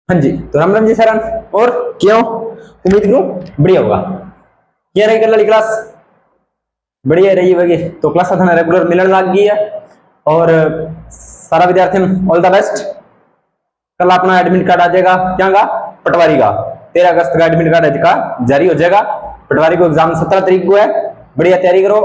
हाँ जी, तो राम राम जी सर। और क्यों, उम्मीद करूं बढ़िया होगा। क्या रही कल क्लास? बढ़िया रही होगी। तो क्लास था रेगुलर मिलने लग गई है। और सारा विद्यार्थी ऑल द बेस्ट। कल अपना एडमिट कार्ड आ जाएगा, क्या का? पटवारी का 13 अगस्त का एडमिट कार्ड का जारी हो जाएगा। पटवारी को एग्जाम 17 तारीख को है। बढ़िया तैयारी करो।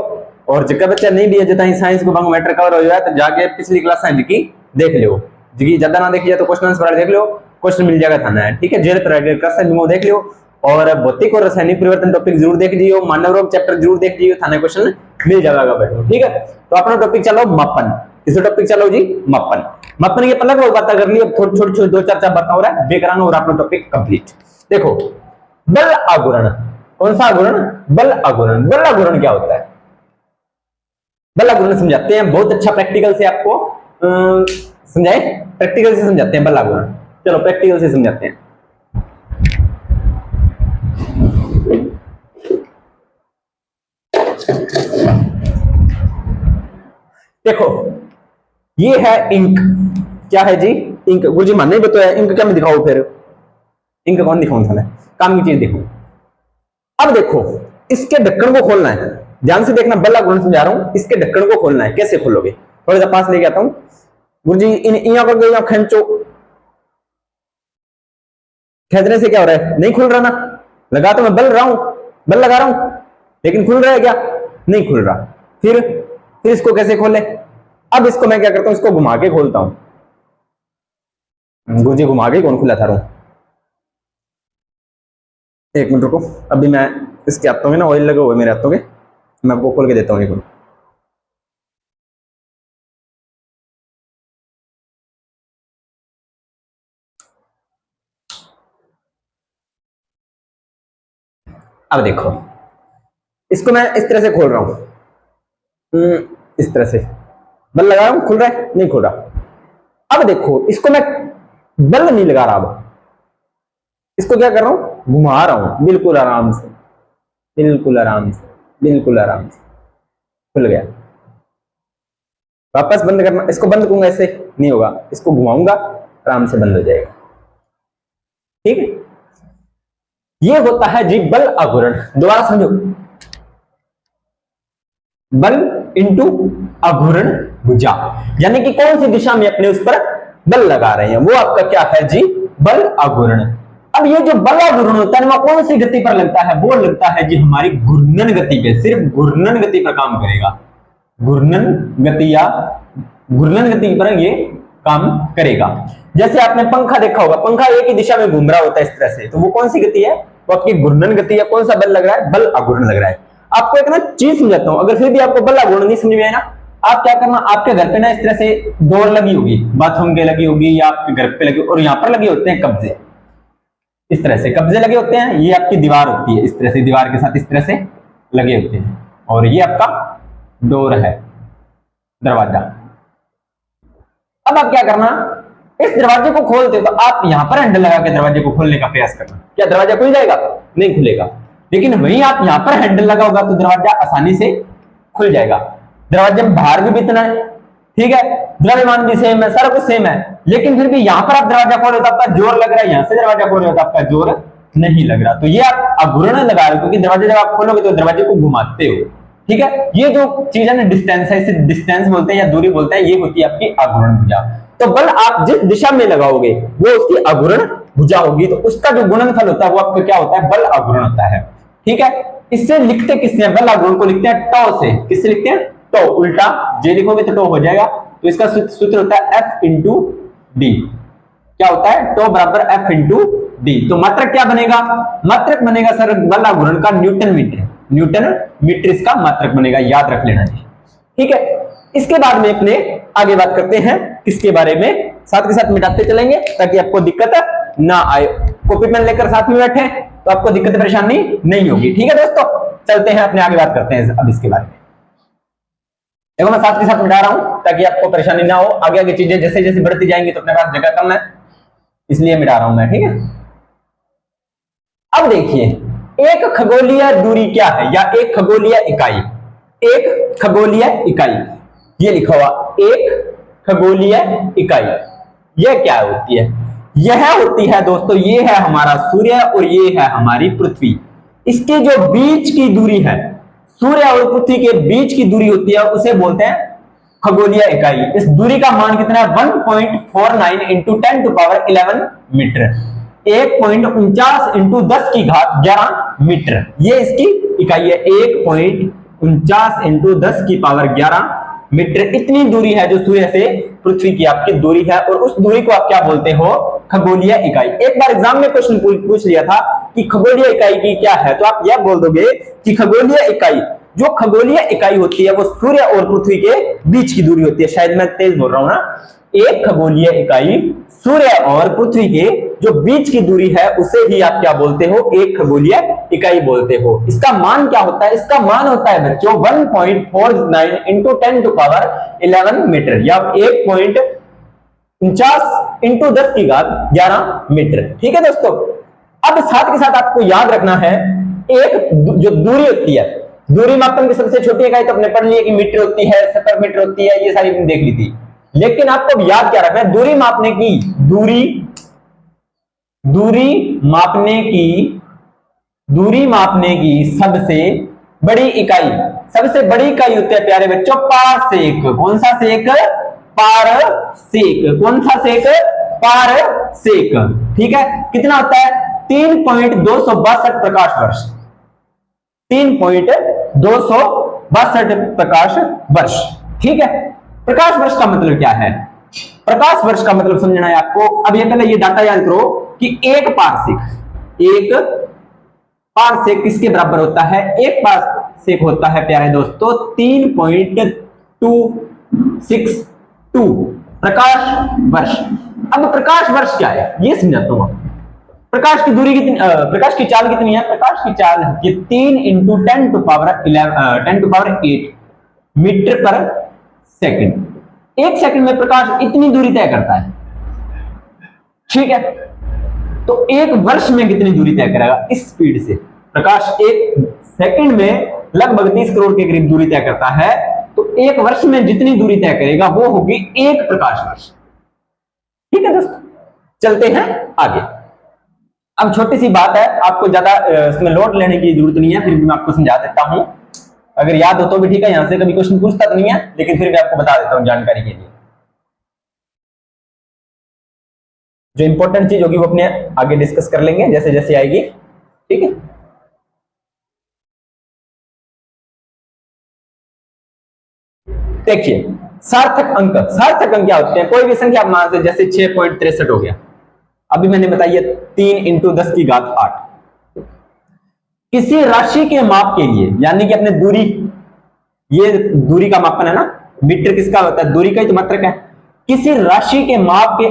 और जिसका बच्चा नहीं भी है, जितना साइंस को मैटर कवर हो जाए तो जाके पिछली क्लास की देख लो। जी ज्यादा ना देखिए तो क्वेश्चन आंसर देख लो, क्वेश्चन मिल जाएगा थाना है। ठीक है, जेल क्लास देख लो। और भौतिक और रासायनिक परिवर्तन टॉपिक जरूर देख लियो, मानव रोग चैप्टर जरूर देख लियो, थाने क्वेश्चन मिल जाएगा बैठो। ठीक है, तो अपना टॉपिक चलो मापन। इस टॉपिक चलो जी मापन। मापन ये पहले वो बात कर ली, अब थोड़ी छोटी छोटी 2-4 बातें हो रहा है बेकरांग और अपना टॉपिक कंप्लीट। देखो, बल आघूर्ण। कौन सा आघूर्ण? बल आघूर्ण। बल आघूर्ण क्या होता है? बल आघूर्ण समझाते हैं, बहुत अच्छा प्रैक्टिकल से आपको समझाए। प्रैक्टिकल से समझाते हैं बल आघूर्ण। चलो प्रैक्टिकल से समझाते हैं। देखो, ये है इंक। क्या है जी? इंक। गुरु जी मानने बताया इंक क्या मैं दिखाऊं? फिर इंक कौन दिखाऊं? थाने काम की चीज देखो। अब देखो, इसके ढक्कन को खोलना है। ध्यान से देखना, बल आघूर्ण समझा रहा हूं। इसके ढक्कन को खोलना है। कैसे खोलोगे? थोड़ा सा पास लेके आता हूं। गुरु जी इन यहाँ पर यहाँ खींचो। खींचने से क्या हो रहा है? नहीं खुल रहा ना। लगा तो मैं बल रहा हूं, बल लगा रहा हूं, लेकिन खुल रहा है क्या? नहीं खुल रहा। फिर इसको कैसे खोले? अब इसको मैं क्या करता हूं, इसको घुमा के खोलता हूं। गुरुजी घुमा के कौन खुला था रू? एक मिनट रुको, अभी मैं इसके हाथों में ना ऑयल लगे हुए मेरे हाथों के, मैं आपको खोल के देता हूँ। एक मिनट। अब देखो, इसको मैं इस तरह से खोल रहा हूं, इस तरह से बल लगा रहा हूं, खुल रहा है? नहीं खुल रहा। अब देखो, इसको मैं बल नहीं लगा रहा, अब इसको क्या कर रहा हूं? घुमा रहा हूं, बिल्कुल आराम से, बिल्कुल आराम से, बिल्कुल आराम से खुल गया। वापस बंद करना, इसको बंद करूंगा ऐसे नहीं होगा, इसको घुमाऊंगा आराम से बंद हो जाएगा। ठीक है, ये होता है जी बल आघूर्ण। दोबारा समझो, बल इंटू आघूर्ण भुजा, यानी कि कौन सी दिशा में अपने उस पर बल लगा रहे हैं, वो आपका क्या है जी? बल आघूर्ण। अब ये जो बल आघूर्ण होता है, वो कौन सी गति पर लगता है? वो लगता है जी हमारी घूर्णन गति पे, सिर्फ घूर्णन गति पर काम करेगा। घूर्णन गति या घूर्णन गति पर ये काम करेगा। जैसे आपने पंखा देखा होगा, पंखा एक ही दिशा में घूम रहा होता है इस तरह से, तो वो कौन सी गति है? वो आपकी घूर्णन गति है। कौन सा बल लग रहा है? बल आघूर्ण लग रहा है। आपको एक ना चीज समझाता हूं, अगर फिर भी आपको बल आघूर्ण नहीं समझ में आए ना, आप क्या करना, आपके घर पे ना इस तरह से डोर लगी होगी, बाथरूम के लगी होगी या आपके घर पे लगी, और यहाँ पर लगे होते हैं कब्जे। इस तरह से कब्जे लगे होते हैं, ये आपकी दीवार होती है, इस तरह से दीवार के साथ इस तरह से लगे होते हैं, और ये आपका डोर है, दरवाजा। अब आप क्या करना, इस दरवाजे को खोलते हो तो आप यहां पर हैंडल लगा के दरवाजे को खोलने का प्रयास करना। क्या दरवाजा खुल जाएगा? नहीं खुलेगा। लेकिन वहीं आप यहां पर हैंडल लगा होगा तो दरवाजा आसानी से खुल जाएगा। दरवाजे में बाहर भी इतना है, ठीक है, द्रव्यमान भी सेम है, सारा कुछ सेम है, लेकिन फिर भी यहां पर आप दरवाजा खोल रहे हो तो आपका जोर लग रहा है, यहां से दरवाजा खोल रहे हो तो आपका जोर नहीं लग रहा। तो ये आप आघूर्ण लगा रहे हो, क्योंकि दरवाजा जब आप खोलोगे तो दरवाजे को घुमाते हो। ठीक है, ये जो चीज है ना, डिस्टेंस है, इसे डिस्टेंस बोलते हैं या दूरी बोलते हैं, ये होती है आपकी आघूर्ण भुजा। तो बल आप जिस दिशा में लगाओगे वो उसकी आघूर्ण भुजा होगी, तो उसका जो गुणनफल होता है वो आपका क्या होता है? बल आघूर्ण होता है। ठीक है, इससे लिखते किससे हैं? बल आघूर्ण को लिखते हैं टॉ से। किससे लिखते हैं? टॉ। उल्टा जे लिखोगे तो टॉ हो जाएगा। तो इसका सूत्र होता है F इंटू डी। क्या होता है? टॉ बराबर F इंटू डी। तो मात्रक क्या बनेगा? मात्रक बनेगा सर बल आघूर्ण का न्यूटन मीटर। न्यूटन मीटर इसका मात्रक बनेगा, याद रख लेना जी। ठीक है, इसके बाद में अपने आगे बात करते हैं किसके बारे में, साथ के साथ मिटाते चलेंगे ताकि आपको दिक्कत ना आए। कॉपी पेन लेकर साथ में बैठे तो आपको दिक्कत परेशानी नहीं होगी। ठीक है दोस्तों, चलते हैं अपने आगे बात करते हैं अब इसके बारे में। देखो, मैं साथ के साथ मिटा रहा हूं ताकि आपको परेशानी ना हो। आगे आगे चीजें जैसे जैसे बढ़ती जाएंगी तो अपने पास जगह कम है, इसलिए मिटा रहा हूं मैं। ठीक है, अब देखिए, एक खगोलीय दूरी क्या है या एक खगोलीय इकाई। एक खगोलीय इकाई, ये लिखा हुआ एक खगोलीय इकाई, यह क्या होती है? यह होती है दोस्तों, ये है हमारा सूर्य और ये है हमारी पृथ्वी। इसके जो बीच की दूरी है, सूर्य और पृथ्वी के बीच की दूरी होती है, उसे बोलते हैं खगोलीय इकाई। इस दूरी का मान कितना है? 1.49 इंटू 10⁻11 मीटर, 1.49 इंटू 10⁻11 मीटर, ये इसकी इकाई है। 1.49 इंटू 10⁻11 मीटर, इतनी दूरी है जो सूर्य से पृथ्वी की आपकी दूरी है, और उस दूरी को आप क्या बोलते हो? खगोलीय इकाई। एक बार एग्जाम में क्वेश्चन पूछ लिया था कि खगोलीय इकाई की क्या है, तो आप यह बोल दोगे कि खगोलीय इकाई, जो खगोलीय इकाई होती है वो सूर्य और पृथ्वी के बीच की दूरी होती है। शायद मैं तेज बोल रहा हूं ना। एक खगोलीय इकाई सूर्य और पृथ्वी के जो बीच की दूरी है उसे ही आप क्या बोलते हो? एक खगोलीय इकाई बोलते हो। इसका मान क्या होता है? इसका मान होता है बच्चों 1.49 इंटू 10⁻11 मीटर, या 1.49 इंटू 10⁻11 मीटर। ठीक है दोस्तों। अब साथ के साथ आपको याद रखना है, एक जो दूरी होती है, दूरी मापन की सबसे छोटी इकाई तो अपने पढ़ लिए कि मीटर होती है, सेंटीमीटर मीटर होती है, ये सारी हमने देख ली थी। लेकिन आपको याद क्या रखना है? दूरी मापने की सबसे बड़ी इकाई होती है प्यारे बच्चों पारसेक। कौन सा सेक? पारसेक। कौन सा सेक? पारसेक। ठीक है। कितना होता है? 3.262 प्रकाश वर्ष। 3.262 प्रकाश वर्ष। ठीक है। प्रकाश वर्ष का मतलब क्या है? प्रकाश वर्ष का मतलब समझना है आपको। अब ये पहले ये डाटा याद करो कि एक पारसेक किसके बराबर होता है? एक पारसेक होता है प्यारे दोस्तों 3.262 प्रकाश वर्ष। अब प्रकाश वर्ष क्या है ये समझाता हूं। प्रकाश की दूरी कितनी, प्रकाश की चाल कितनी है? प्रकाश की चाल है 3 इंटू 10⁸ मीटर पर सेकंड। एक सेकंड में प्रकाश इतनी दूरी तय करता है। ठीक है। तो एक वर्ष में कितनी दूरी तय करेगा? इस स्पीड से प्रकाश एक सेकंड में लगभग 30 करोड़ के करीब दूरी तय करता है। तो एक वर्ष में जितनी दूरी तय करेगा वो होगी एक प्रकाश वर्ष। ठीक है दोस्तों। चलते हैं आगे। अब छोटी सी बात है, आपको ज्यादा इसमें लोड लेने की जरूरत नहीं है, फिर भी मैं आपको समझा देता हूं। अगर याद हो तो भी ठीक है, यहां से कभी क्वेश्चन पूछता तो नहीं है, लेकिन फिर भी आपको बता देता हूं जानकारी के लिए। जो इंपॉर्टेंट चीज होगी वो अपने आगे डिस्कस कर लेंगे जैसे जैसे आएगी। ठीक है। देखिए सार्थक अंक क्या होते हैं? कोई भी संख्या मान से, जैसे 6.63 हो गया, अभी मैंने बताइए 3 इंटू 10⁸। किसी राशि के माप के लिए, यानी कि अपने दूरी, ये दूरी का मापन है ना, मीटर किसका होता है? दूरी का ही तो मात्रक है। किसी राशि के माप के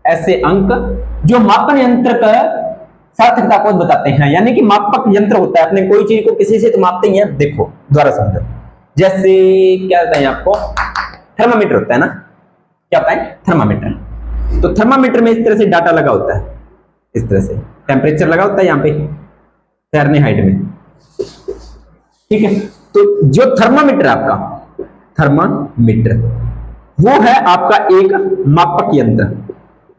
ऐसे अंक जो मापन यंत्र का सार्थकता को बताते हैं, यानी कि मापक यंत्र होता है। अपने कोई चीज को किसी से तो मापते ही हैं। देखो दोबारा समझो, जैसे क्या होता है आपको? थर्मामीटर होता है ना। क्या होता है? थर्मामीटर। तो थर्मामीटर में इस तरह से डाटा लगा होता है, इस तरह से टेम्परेचर लगा होता है यहाँ पे फ़ारेनहाइट में। ठीक है। तो जो थर्मामीटर है आपका, थर्मामीटर वो है आपका एक मापक यंत्र।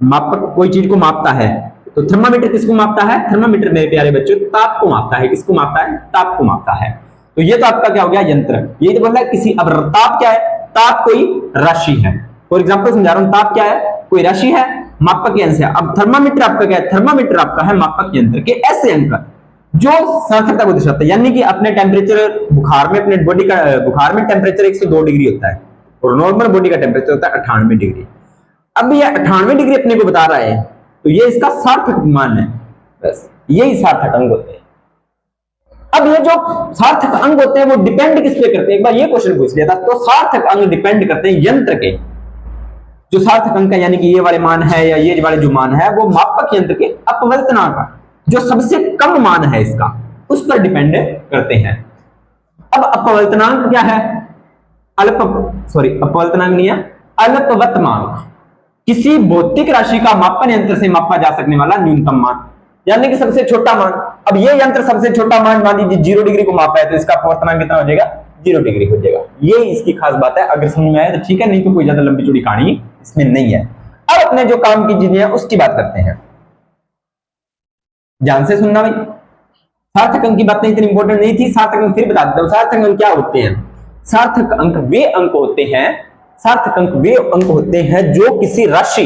मापक कोई चीज को मापता है। तो थर्मामीटर किसको मापता है? थर्मामीटर मेरे प्यारे बच्चों ताप को मापता है। किसको मापता है? ताप को मापता है। तो ये तो आपका क्या हो गया? यंत्र। ये तो बोल रहा है किसी, अब ताप क्या है? ताप कोई राशि है। फॉर एग्जांपल समझा रहा हूं, ताप क्या है? कोई राशि है, मापक यंत्र है। अब थर्मामीटर आपका क्या है? थर्मामीटर आपका है मापक यंत्र के ऐसे अंक जो सार्थकता को दर्शाता है। यानी कि अपने टेम्परेचर, बुखार में अपने बॉडी का बुखार में टेम्परेचर 102 डिग्री होता है और नॉर्मल बॉडी का टेम्परेचर होता है 98 डिग्री। अब ये 98 डिग्री अपने को बता रहा है, तो ये इसका सार्थक मान है। बस यही सार्थक अंक होते हैं। अब ये जो सार्थक अंक होते हैं वो डिपेंड किस पे करते हैं? एक बार ये क्वेश्चन पूछ लिया था। तो सार्थक अंक डिपेंड करते हैं यंत्र के, जो सार्थक अंक है, यानी कि ये वाले मान है या ये वाले जो मान है, वो मापक यंत्र के अपवर्तनांक का जो सबसे कम मान है इसका, उस पर डिपेंड करते हैं। अब अपवर्तनांक क्या है? अपवर्तनांक नहीं है, अल्पवतमांक। किसी भौतिक राशि का मापन यंत्र से मापा जा सकने वाला न्यूनतम मान, यानी कि सबसे छोटा मान। अब ये यंत्र सबसे छोटा मान मान लीजिए 0 डिग्री को मापा है, तो इसका अपवर्तनांक कितना हो जाएगा? 0 डिग्री हो जाएगा। ये इसकी खास बात है। अगर समझ में आए तो ठीक है, नहीं तो कोई ज्यादा लंबी चौड़ी कहानी इसमें नहीं है। अब अपने जो काम की चीजें हैं उसकी बात करते हैं, ध्यान से सुनना भाई। सार्थक अंक की बातें इतनी इंपॉर्टेंट नहीं थी, सार्थक अंक फिर बता देता हूं। सार्थक अंक क्या होते हैं? सार्थक अंक वे अंक होते हैं, सार्थक अंक वे अंक होते हैं जो किसी राशि,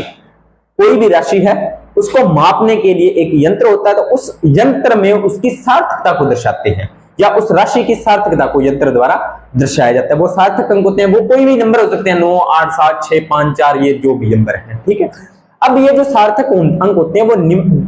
कोई भी राशि है उसको मापने के लिए एक यंत्र होता है, तो उस यंत्र में उसकी सार्थकता को दर्शाते हैं, या उस राशि की सार्थकता को यंत्र द्वारा दर्शाया जाता है। वो सार्थक अंक होते हैं, वो कोई भी नंबर हो सकते हैं, 9, 8, 7, 6, 5, 4, ये जो भी नंबर है, ठीक है। अब ये जो सार्थक अंक होते हैं वो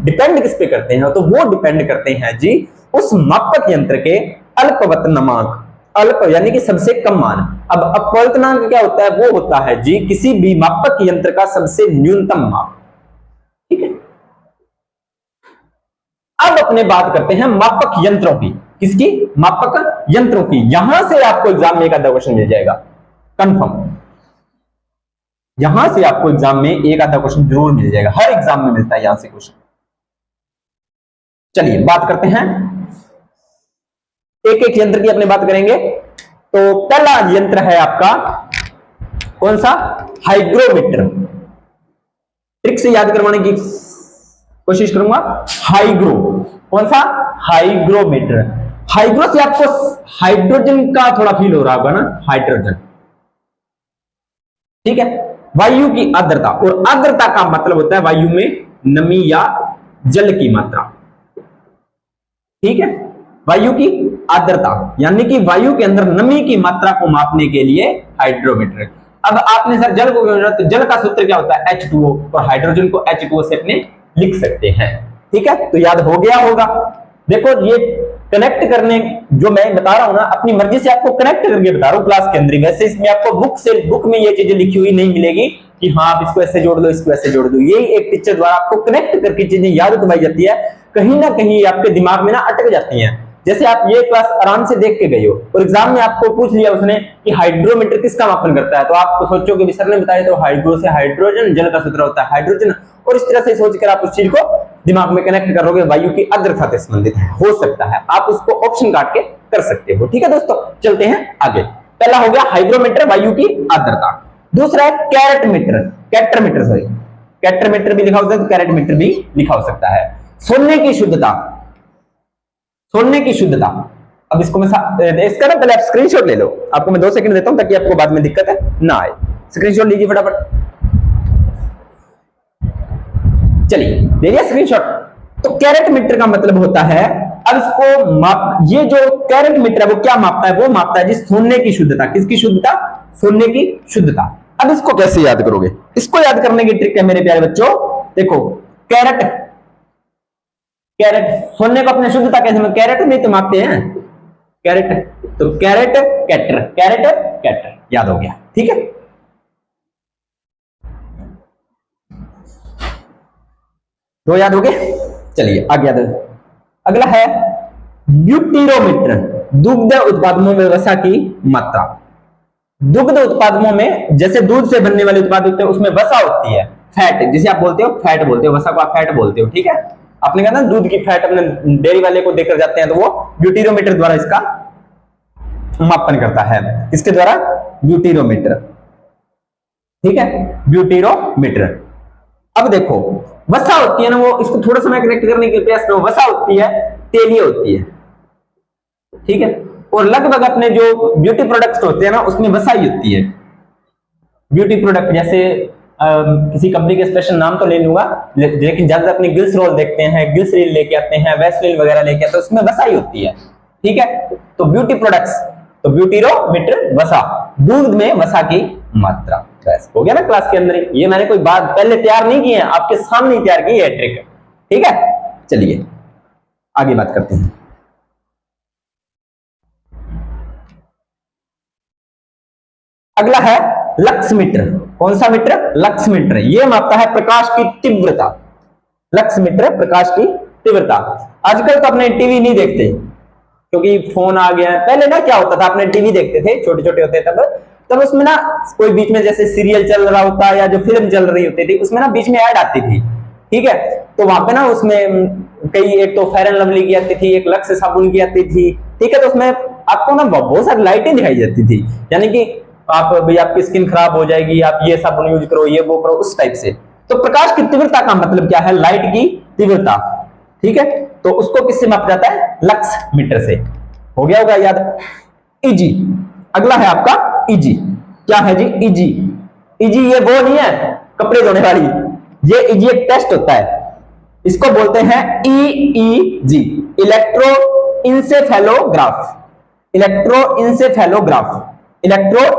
डिपेंड किस पे करते हैं? तो वो डिपेंड करते हैं जी उस मापक यंत्र के अल्पवतनांक, अल्प यानी कि सबसे कम मान। अब अपवर्तनांक क्या होता है? वो होता है जी किसी भी मापक यंत्र का सबसे न्यूनतम माप, ठीक है। अब अपने बात करते हैं मापक यंत्रों की, किसकी? मापक यंत्रों की। यहां से आपको एग्जाम में एक आधा क्वेश्चन मिल जाएगा कंफर्म, यहां से आपको एग्जाम में एक आधा क्वेश्चन जरूर मिल जाएगा, हर एग्जाम में मिलता है यहां से क्वेश्चन। चलिए बात करते हैं, एक एक यंत्र की अपने बात करेंगे। तो पहला यंत्र है आपका कौन सा? हाइग्रोमीटर। ट्रिक से याद करवाने की कोशिश करूंगा। हाइग्रो, कौन सा? हाइग्रोमीटर। हाइग्रो से आपको हाइड्रोजन का थोड़ा फील हो रहा होगा ना, हाइड्रोजन, ठीक है। वायु की आर्द्रता, और आर्द्रता का मतलब होता है वायु में नमी या जल की मात्रा, ठीक है। वायु की आर्द्रता यानी कि वायु के अंदर नमी की मात्रा को मापने के लिए हाइड्रोमीटर। अब आपने सर जल को क्यों, तो जल का सूत्र क्या होता है? H2O, और हाइड्रोजन को H2O से अपने लिख सकते हैं, ठीक है। तो याद हो गया होगा। देखो ये कनेक्ट करने जो मैं बता रहा हूं ना, अपनी मर्जी से आपको कनेक्ट करके बता रहा हूं क्लास के अंदर ही। वैसे इसमें आपको बुक में ये चीजें लिखी हुई नहीं मिलेगी कि हाँ आप इसको ऐसे जोड़ दो, इसको ऐसे जोड़ दो। यही एक टीचर द्वारा आपको कनेक्ट करके चीजें याद करवाई जाती है, कहीं ना कहीं आपके दिमाग में ना अटक जाती हैं। जैसे आप ये क्लास आराम से देख के गए हो और एग्जाम में आपको पूछ लिया उसने कि हाइड्रोमीटर किसका मापन करता है, तो आप सोचोगे कि सर ने बताया तो हाइड्रो से हाइड्रोजन, जल का सूत्र होता है हाइड्रोजन, और इस तरह से सोचकर आप उस चीज को दिमाग में कनेक्ट करोगे वायु की आर्द्रता से संबंधित है, हो सकता है। आप उसको ऑप्शन काट के कर सकते हो, ठीक है दोस्तों। चलते हैं आगे। पहला हो गया हाइग्रोमीटर, वायु की आर्द्रता। दूसरा है कैरेटमीटर, कैटरमीटर सॉरी, कैटरमीटर भी लिखा हो सकता है, कैरेटमीटर भी लिखा हो सकता है। सोने की शुद्धता, सोने की शुद्धता। अब इसको मैं इसका ना पहले आप स्क्रीनशॉट ले लो, आपको मैं 2 सेकंड देता हूं ताकि आपको बाद में दिक्कत है ना आए। स्क्रीनशॉट लीजिए फटाफट, चलिए ले लिया स्क्रीनशॉट। तो कैरेट मीटर का मतलब होता है, अब इसको माप, ये जो कैरेट मीटर है वो क्या मापता है? वो मापता है जी सोने की शुद्धता। किसकी शुद्धता? सोने की शुद्धता। अब इसको कैसे याद करोगे? इसको याद करने की ट्रिक है मेरे प्यारे बच्चों, देखो कैरेट, कैरेट सोने को अपने शुद्धता कैसे में कैरेट नहीं तो मापते हैं, कैरेट, तो कैरेट कैटर, कैरेट कैटर, याद हो गया, ठीक है। तो याद हो गए, चलिए आगे याद। अगला है ब्यूटीरोमीटर, दुग्ध उत्पादों में वसा की मात्रा। दुग्ध उत्पादों में जैसे दूध से बनने वाले उत्पाद होते हैं उसमें वसा होती है, फैट, जिसे आप बोलते हो फैट बोलते हो, वसा को आप फैट बोलते हो, ठीक है। आपने कहा ना दूध की फैट अपने डेयरी वाले को देकर जाते हैं, तो वो ब्यूटीरोमीटर द्वारा इसका मापन करता है। इसके द्वारा ब्यूटीरोमीटर, ठीक है, ब्यूटीरोमीटर। अब देखो वसा होती है ना, वो इसको थोड़ा सा मैं कनेक्ट करने के प्रयास करूं। वसा होती है, तेलीय होती है, ठीक है। और लगभग अपने जो ब्यूटी प्रोडक्ट्स होते हैं ना उसमें वसा ही होती है। ब्यूटी प्रोडक्ट जैसे किसी कंपनी के स्पेशल नाम तो ले लूंगा, लेकिन ज्यादा अपने ग्लिसरॉल देखते हैं, ग्लिसरीन लेके आते हैं, वैसलीन वगैरह लेके आते हैं, उसमें वसा ही होती है, ठीक है। तो ब्यूटी प्रोडक्ट्स, तो ब्यूटीरोमीटर वसा, दूध में वसा की मात्रा। बस हो गया ना क्लास के अंदर ही। ये मैंने कोई बात पहले तैयार नहीं की है, आपके सामने ही तैयार की है ट्रिक, ठीक है। चलिए आगे बात करते हैं। अगला है लक्स मीटर। कौन सा मीटर? Lux meter. ये मापता है प्रकाश की तीव्रता। लक्स मीटर प्रकाश की तीव्रता। आजकल तो अपने टीवी नहीं देखते क्योंकि फोन आ गया है। पहले ना क्या होता था, अपने टीवी देखते थे, छोटे छोटे होते तब उसमें ना कोई बीच में जैसे सीरियल चल रहा होता या जो फिल्म चल रही होती थी उसमें ना बीच में ऐड आती थी, ठीक है। तो वहां पे ना उसमें कई, एक तो फेयर एंड लवली की आती थी, एक लक्स साबुन की आती थी, ठीक है। तो उसमें आपको ना बहुत सारी लाइटें दिखाई जाती थी, यानी कि आप भाई आपकी स्किन खराब हो जाएगी, आप ये साबुन यूज करो, ये वो करो, उस टाइप से। तो प्रकाश की तीव्रता का मतलब क्या है? लाइट की तीव्रता, ठीक है। तो उसको किससे मापा जाता है? लक्स मीटर से। हो गया होगा याद। ईजी, अगला है आपका ईजी। क्या है जी? ईजी। ईजी ये वो नहीं है कपड़े धोने वाली, ये ईजी एक टेस्ट होता है, इसको बोलते हैं ईईजी, इलेक्ट्रो इंसेफेलोग्राफ। इलेक्ट्रो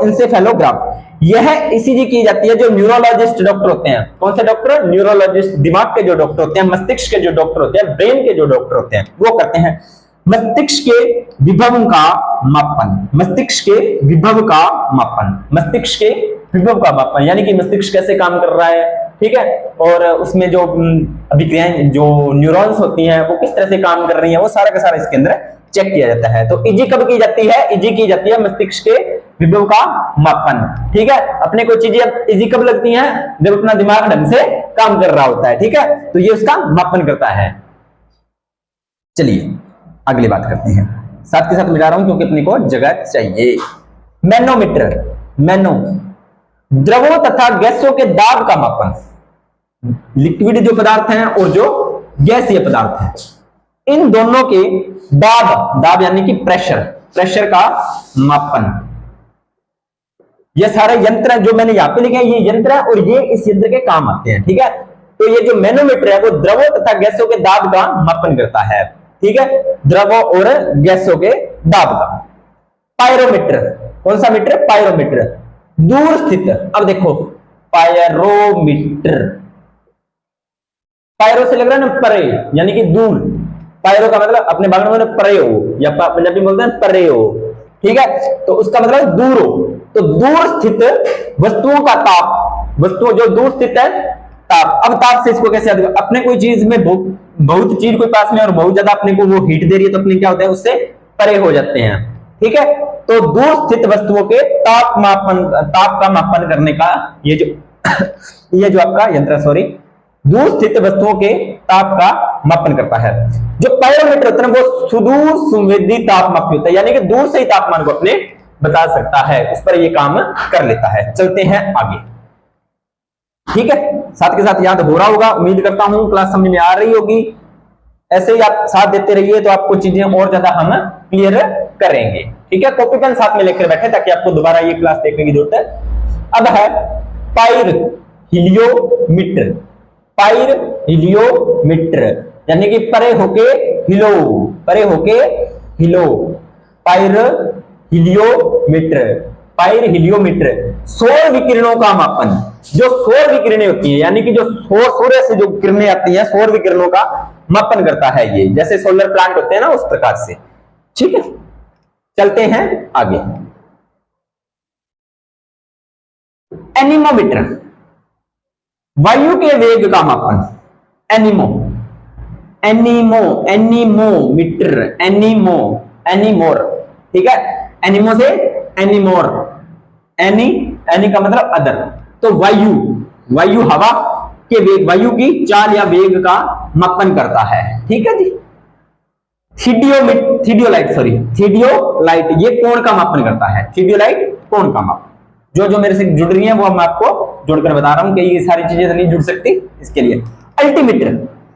इंसेफेलोग्राफ यह ईसीजी की जाती है जो न्यूरोलॉजिस्ट डॉक्टर होते हैं। कौन से डॉक्टर? न्यूरोलॉजिस्ट, दिमाग के जो डॉक्टर होते हैं, मस्तिष्क के जो डॉक्टर होते हैं, ब्रेन के जो डॉक्टर होते हैं, वो करते हैं मस्तिष्क के विभव का मापन। मस्तिष्क के विभव का मापन, मस्तिष्क के विभव का मापन, यानी कि मस्तिष्क कैसे काम कर रहा है, ठीक है, और उसमें जो अभिक्रियाएं, जो न्यूरॉन्स होती हैं, वो किस तरह से काम कर रही हैं, वो सारा का सारा इसके अंदर चेक किया जाता है। तो ईजी कब की जाती है? ईजी की जाती है मस्तिष्क के विभव का मापन, ठीक है। अपने कोई चीजें ईजी कब लगती हैं? जब अपना दिमाग ढंग से काम कर रहा होता है, ठीक है, तो ये उसका मापन करता है। चलिए अगली बात करते हैं, साथ के साथ मिला रहा हूं क्योंकि अपने को जगह चाहिए। मैनोमीटर, मैनो द्रवों तथा गैसों के दाब का मापन, लिक्विड जो पदार्थ हैं और जो गैसीय पदार्थ हैं, इन दोनों के दाब, दाब यानी कि प्रेशर, प्रेशर का मापन। ये सारे यंत्र जो मैंने यहां पे लिखे हैं, ये यंत्र है और ये इस यंत्र के काम आते हैं, ठीक है। तो ये जो मैनोमीटर है वो द्रवों तथा गैसों के दाब का मापन करता है, ठीक है, द्रवों और गैसों के दाब का। पायरोमीटर, कौन सा मीटर? पायरोमीटर, दूर स्थित। अब देखो पायरोमीटर, पायरो से लग रहा है ना परे, यानी कि दूर। पायरो का मतलब अपने बांग्ला में परे हो, या पंजाबी बोलते हैं परे हो, ठीक है, तो उसका मतलब दूर हो। तो दूर स्थित वस्तुओं का ताप, वस्तु जो दूर स्थित है, ताप। अब ताप से इसको कैसे याद करें? अपने कोई चीज में बहुत चीज कोई पास में और बहुत ज्यादा अपने को वो हीट दे रही है, तो अपने क्या होता है, उससे परे हो जाते हैं, ठीक है। तो दूर स्थित वस्तुओं के ताप मापन, ताप का मापन करने का ये जो ये जो आपका यंत्र, सॉरी, दूर स्थित वस्तुओं के ताप का मापन करता है। जो पायरोमीटर होता है वो सुदूर संवेदी तापमापी होता है, यानी कि दूर से ही तापमान को अपने बता सकता है, उस पर ये काम कर लेता है। चलते हैं आगे, ठीक है, साथ के साथ याद हो रहा होगा, उम्मीद करता हूं क्लास समझ में आ रही होगी। ऐसे ही आप साथ देते रहिए तो आपको चीजें और ज्यादा हम क्लियर करेंगे, ठीक है। कॉपी पेन साथ में लेकर बैठे ताकि आपको दोबारा ये क्लास देखने की जरूरत है। अब है पाइर हिलियोमीटर, पाइर हिलियोमीटर यानी कि परे होके हिलो, परे होके हिलो, पाइर हिलियोमीटर, पाइर हिलियोमीटर। सौर विकिरणों का मापन, जो सौर विकिरणें होती हैं, यानी कि जो सूर्य से जो किरणें आती हैं, सौर विकिरणों का मापन करता है ये, जैसे सोलर प्लांट होते हैं ना, उस प्रकार से, ठीक है। चलते हैं आगे। एनीमोमीटर, वायु के वेग का मापन। एनीमो, एनीमो, एनीमोमीटर, एनीमो, एनीमोर, ठीक है, एनीमो से एनीमोर, एनी, एनी का मतलब अदर। तो वायु, वायु हवा के वेग, वायु की चाल या वेग का मापन करता है, ठीक है जी। थियोलाइट, सॉरी, थियोलाइट ये कोण का मापन करता है, थियोलाइट कोण का मापन। जो मेरे से जुड़ रही हैं वो मैं आपको जोड़कर बता रहा हूं कि ये सारी चीजें नहीं जुड़ सकती, इसके लिए। अल्टीमीटर,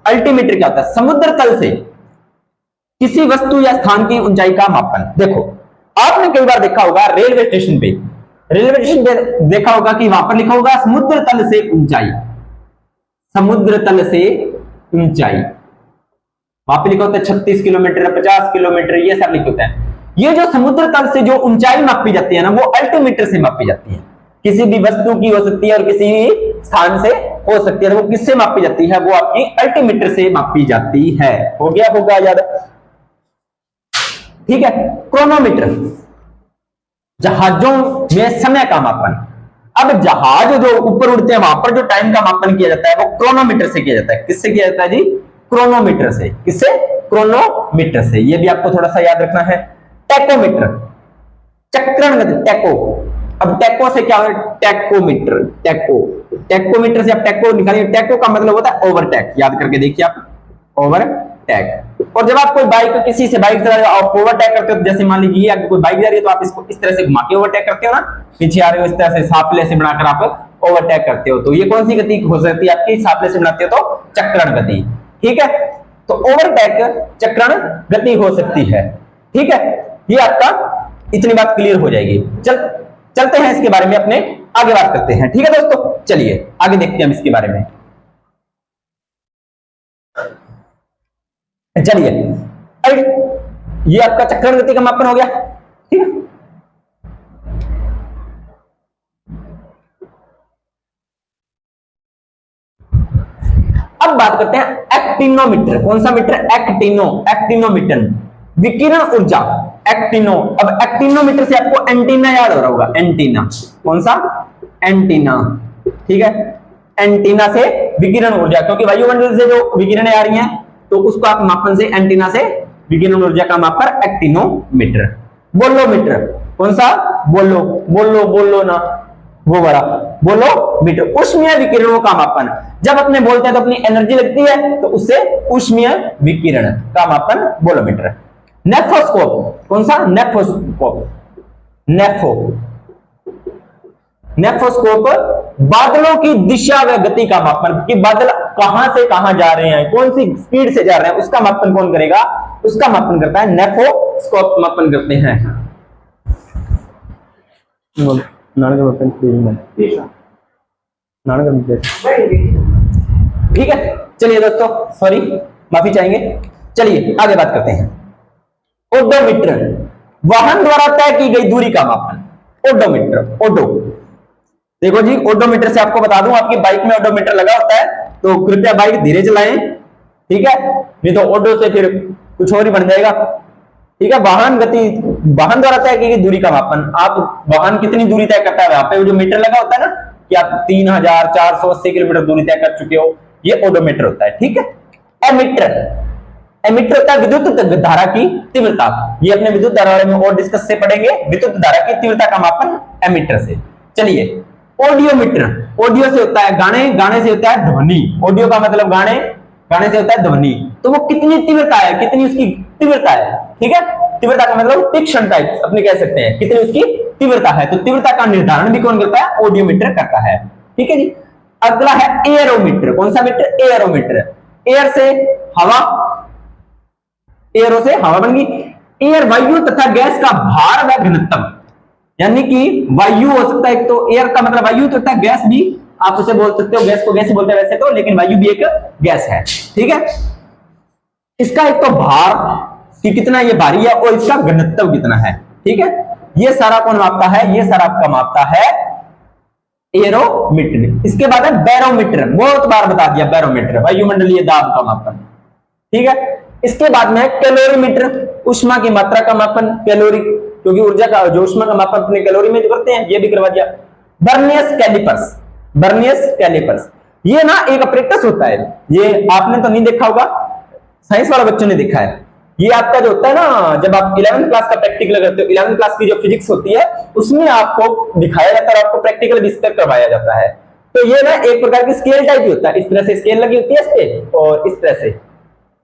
अल्टीमीटर क्या होता है? समुद्र तल से किसी वस्तु या स्थान की ऊंचाई का मापन। देखो आपने कई बार देखा होगा रेलवे स्टेशन पे, रेलवे स्टेशन पे देखा होगा कि वहां पर लिखा होगा समुद्र तल से ऊंचाई, समुद्र तल से ऊंचाई, वहां पे लिखा होता है 36 किलोमीटर, 50 किलोमीटर, ये सब लिखा होता है। ये जो समुद्र तल से जो ऊंचाई मापी जाती है ना, वो अल्टीमीटर से मापी जाती है। किसी भी वस्तु की हो सकती है और किसी भी स्थान से हो सकती है, वो किससे मापी जाती है? वो आपकी अल्टीमीटर से मापी जाती है। हो गया होगा याद, ठीक है। क्रोनोमीटर, जहाजों में समय का मापन। अब जहाज जो ऊपर उड़ते हैं वहां पर जो टाइम का मापन किया जाता है वो क्रोनोमीटर से किया जाता है। किससे किया जाता है जी? क्रोनोमीटर से। किससे? क्रोनोमीटर से। ये भी आपको थोड़ा सा याद रखना है। टैकोमीटर, चक्रण गति, टैको। अब टैको से क्या हो? टैकोमीटर, टैको, टैकोमीटर से आप टैको निकालिए। टैको का मतलब होता है ओवरटेक, याद करके देखिए आप, ओवरटेक। और जब आप कोई बाइक, किसी से बाइक चला रहे हो, आप ओवरटेक करते हो, जैसे मान लीजिए आपकी कोई बाइक जा रही है तो आप इसको इस तरह से घुमा के ओवरटेक करते हो ना, पीछे आ रहे हो, इस तरह से सापले से बनाकर आप ओवरटेक करते हो तो ये कौन सी गति हो सकती है आपकी, सापले से बनाते हो तो चक्रण गति, ठीक है। तो ओवरटेक चक्रण गति हो सकती है, ठीक है। ये आपका इतनी बात क्लियर हो जाएगी। चलते हैं इसके बारे में अपने आगे बात करते हैं, ठीक है दोस्तों। चलिए आगे देखते हैं हम इसके बारे में। चलिए ये आपका चक्रण गति का मापन हो गया, ठीक है। अब बात करते हैं एक्टिनोमीटर। कौन सा मीटर? एक्टिनोमीटर, विकिरण ऊर्जा, एक्टिनो। अब एक्टिनोमीटर से आपको एंटीना याद हो रहा होगा, एंटीना। कौन सा? एंटीना, ठीक है। एंटीना से विकिरण ऊर्जा, क्योंकि वायुमंडल से जो विकिरण आ रही हैं तो उसको आप मापन से एंटीना से विकिरण ऊर्जा का मापन एक्टिनोमीटर। बोलोमीटर, कौन सा? बोलो ना, वो बड़ा बोलोमीटर, उष्मीय विकिरणों का मापन। जब अपने बोलते हैं तो अपनी एनर्जी लगती है तो उससे उष्मीय विकिरण का मापन बोलोमीटर। नेफोस्कोप, कौन सा? नेफोस्कोप बादलों की दिशा व गति का मापन, कि बादल कहां से कहां जा रहे हैं, कौन सी स्पीड से जा रहे हैं, उसका मापन कौन करेगा? उसका मापन करता है नेफोस्कोप, मापन करते हैं। ठीक है, चलिए दोस्तों, सॉरी माफी चाहेंगे। चलिए आगे बात करते हैं। ओडोमीटर, वाहन द्वारा तय की गई दूरी का मापन। ओडो, देखो जी, ओडोमीटर से आपको बता दूं, आपकी बाइक में ओडोमीटर लगा होता है तो कृपया बाइक धीरे चलाएं, ठीक है, नहीं तो ओडो से फिर कुछ और ही बन जाएगा, ठीक है। वाहन द्वारा तय की गई दूरी का मापन। आप वाहन कितनी दूरी तय करता है, वहां पे जो मीटर लगा होता है ना, कि आप 3480 किलोमीटर दूरी तय कर चुके हो, ये ओडोमीटर होता है, ठीक है। एमीटर होता है विद्युत धारा की तीव्रता। ये अपने विद्युत धारा वाले में और डिस्कस से पढ़ेंगे, विद्युत धारा की तीव्रता का मापन एमीटर से। चलिए ऑडियोमीटर, ऑडियो से होता है गाने से होता है ध्वनि। ऑडियो का मतलब गाने से होता है ध्वनि। तो वो कितनी तीव्रता है, कितनी उसकी तीव्रता है, ठीक है। तीव्रता का मतलब तीक्ष्ण टाइप अपने कह सकते हैं, कितनी उसकी तीव्रता है। तो तीव्रता का निर्धारण भी कौन करता है? ऑडियोमीटर करता है, ठीक है जी। अगला है एयरोमीटर। कौन सा मीटर? एयरोमीटर। एयर से हवा, एयरो से हवा बन गई। एयर वायु तथा गैस का भार व घनत्व, यानी कि वायु हो सकता है, एक तो एयर का मतलब वायु तो होता है, गैस भी आप उसे बोल सकते हो, गैस को गैस ही बोलते हैं वैसे तो, लेकिन वायु भी एक गैस है, ठीक है। इसका एक तो भार कि कितना ये भारी है और इसका घनत्व कितना है, ठीक है। ये सारा कौन मापता है? ये सारा आपका मापता है एरोमीटर। इसके बाद है बैरोमीटर, बहुत बार बता दिया, बैरोमीटर वायुमंडलीय दाब का मापन, ठीक है। इसके बाद में कैलोरीमीटर, ऊष्मा की मात्रा का मापन, कैलोरी, क्योंकि ऊर्जा का जो ऊष्मा का मापन अपने कैलोरी में जो करते हैं, ये भी करवा दिया। बर्नियस कैलिपर्स, ये ना एक अपरेटस होता है, ये आपने तो नहीं देखा होगा, साइंस वाले बच्चों ने देखा है। ये आपका जो होता है ना, जब आप 11वीं क्लास का प्रैक्टिकल करते हो, 11वीं क्लास की जो फिजिक्स होती है उसमें आपको दिखाया जाता है, आपको प्रैक्टिकल भी इसका करवाया जाता है। तो ये ना एक प्रकार की स्केल टाइप ही होता है, इस तरह से स्केल लगी होती है इस पे, और इस तरह से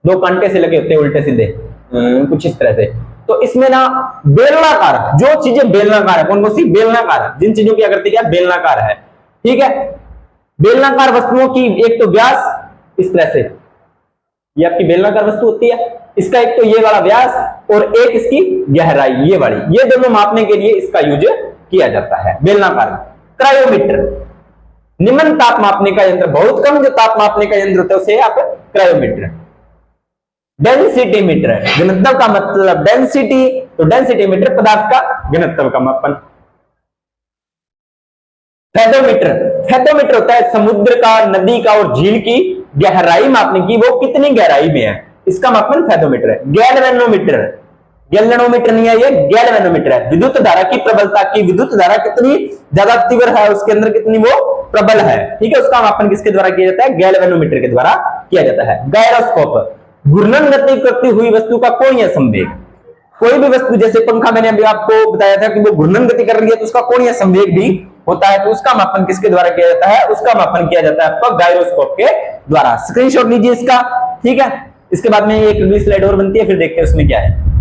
दो कांटे से लगे होते हैं उल्टे सीधे, कुछ इस तरह से। तो इसमें ना बेलनाकार, जो चीजें बेलनाकार है, कौन कौन सी? बेलनाकार, जिन चीजों की आकृति क्या बेलनाकार है, ठीक है। बेलनाकार वस्तुओं की एक तो व्यास इस तरह से, ये आपकी बेलनाकार वस्तु होती है, इसका एक तो ये वाला व्यास और एक इसकी गहराई ये वाली, ये दोनों मापने के लिए इसका यूज किया जाता है, बेलनाकार। क्रायोमीटर, निम्न ताप मापने का यंत्र, बहुत कम जो ताप मापने का यंत्र होता है उसे आप क्रायोमीटर। डेंसिटी मीटर, घनत्व का मतलब डेंसिटी, तो डेंसिटी मीटर पदार्थ का घनत्व का मापन। फेथोमीटर होता है समुद्र का, नदी का और झील की गहराई मापने की, वो कितनी गहराई में है, इसका मापन फेथोमीटर है। गैल्वेनोमीटर नहीं है, ये गैल्वेनोमीटर है, विद्युत धारा की प्रबलता की, विद्युत धारा कितनी ज्यादा तीव्र है, उसके अंदर कितनी वो प्रबल है, ठीक है, उसका मापन किसके द्वारा किया जाता है? गैल्वेनोमीटर के द्वारा किया जाता है। गायरोस्कोप, घूर्णन गति करती हुई वस्तु का कोणीय संवेग, कोई भी वस्तु, जैसे पंखा मैंने अभी आपको बताया था कि वो घूर्णन गति कर रही है तो उसका कोणीय संवेग भी होता है, तो उसका मापन किसके द्वारा किया जाता है? उसका मापन किया जाता है आपका गायरोस्कोप के द्वारा। स्क्रीनशॉट लीजिए इसका, ठीक है। इसके बाद में एक अगली स्लाइड और बनती है, फिर देखते हैं उसमें क्या है।